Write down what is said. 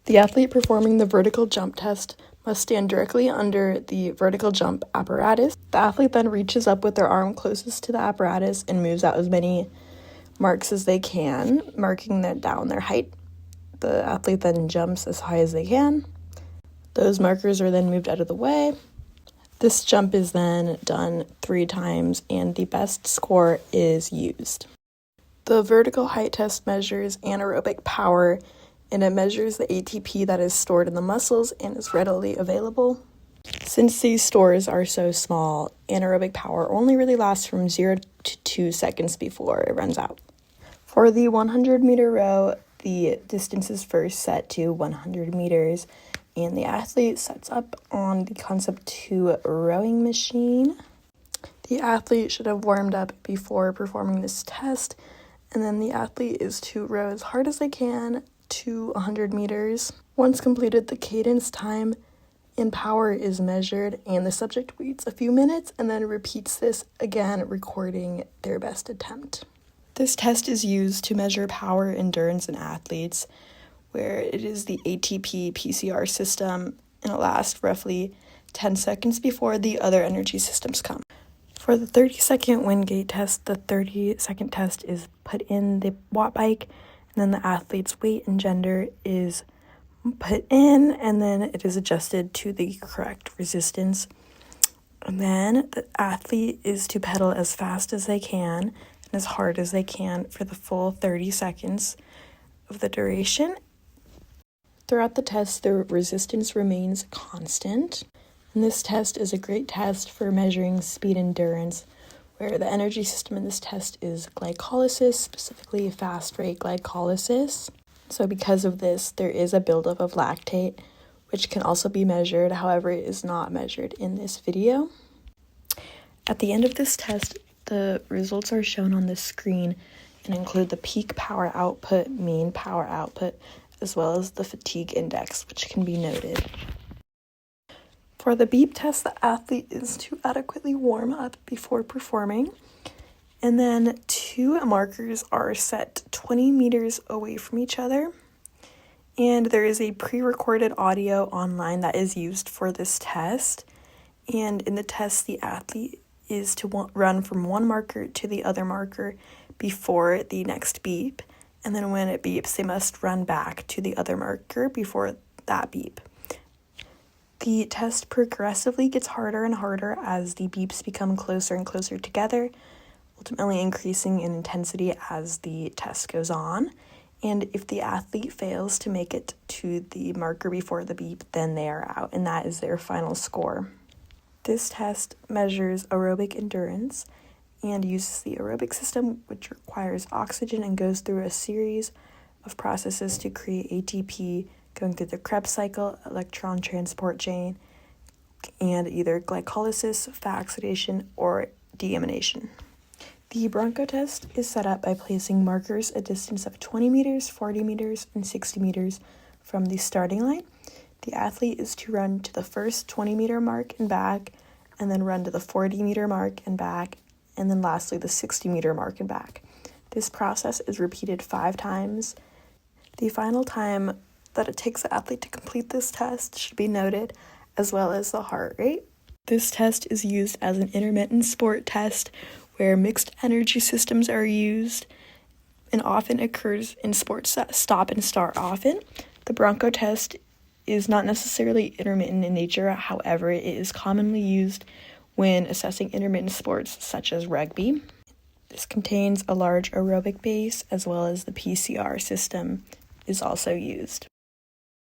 The athlete performing the vertical jump test must stand directly under the vertical jump apparatus. The athlete then reaches up with their arm closest to the apparatus and moves out as many marks as they can, marking down their height. The athlete then jumps as high as they can. Those markers are then moved out of the way. This jump is then done 3 times, and the best score is used. The vertical height test measures anaerobic power, and it measures the ATP that is stored in the muscles and is readily available. Since these stores are so small, anaerobic power only really lasts from 0 to 2 seconds before it runs out. For the 100-meter row, the distance is first set to 100 meters, and the athlete sets up on the Concept 2 rowing machine. The athlete should have warmed up before performing this test, and then the athlete is to row as hard as they can to 100 meters. Once completed, the cadence, time, and power is measured, and the subject waits a few minutes and then repeats this again, recording their best attempt. This test is used to measure power endurance in athletes, where it is the ATP PCR system, and it lasts roughly 10 seconds before the other energy systems come. For the 30-second wind gate test, the 30-second test is put in the watt bike, and then the athlete's weight and gender is put in, and then it is adjusted to the correct resistance. And then the athlete is to pedal as fast as they can and as hard as they can for the full 30 seconds of the duration. Throughout the test, the resistance remains constant. And this test is a great test for measuring speed endurance, where the energy system in this test is glycolysis, specifically fast rate glycolysis. So because of this, there is a buildup of lactate, which can also be measured. However, it is not measured in this video. At the end of this test, the results are shown on the screen and include the peak power output, mean power output, as well as the fatigue index, which can be noted. For the beep test, the athlete is to adequately warm up before performing, and then 2 markers are set 20 meters away from each other, and there is a pre-recorded audio online that is used for this test. And in the test, the athlete is to run from one marker to the other marker before the next beep, and then when it beeps, they must run back to the other marker before that beep. The test progressively gets harder and harder as the beeps become closer and closer together, ultimately increasing in intensity as the test goes on. And if the athlete fails to make it to the marker before the beep, then they are out, and that is their final score. This test measures aerobic endurance and uses the aerobic system, which requires oxygen and goes through a series of processes to create ATP, going through the Krebs cycle, electron transport chain, and either glycolysis, fat oxidation, or deamination. The broncho test is set up by placing markers a distance of 20 meters, 40 meters, and 60 meters from the starting line. The athlete is to run to the first 20-meter mark and back, and then run to the 40-meter mark and back, and then lastly the 60-meter mark and back. This process is repeated 5 times. The final time that it takes the athlete to complete this test should be noted, as well as the heart rate. This test is used as an intermittent sport test where mixed energy systems are used and often occurs in sports that stop and start often. The broncho test is not necessarily intermittent in nature, however, it is commonly used when assessing intermittent sports such as rugby. This contains a large aerobic base, as well as the PCR system is also used.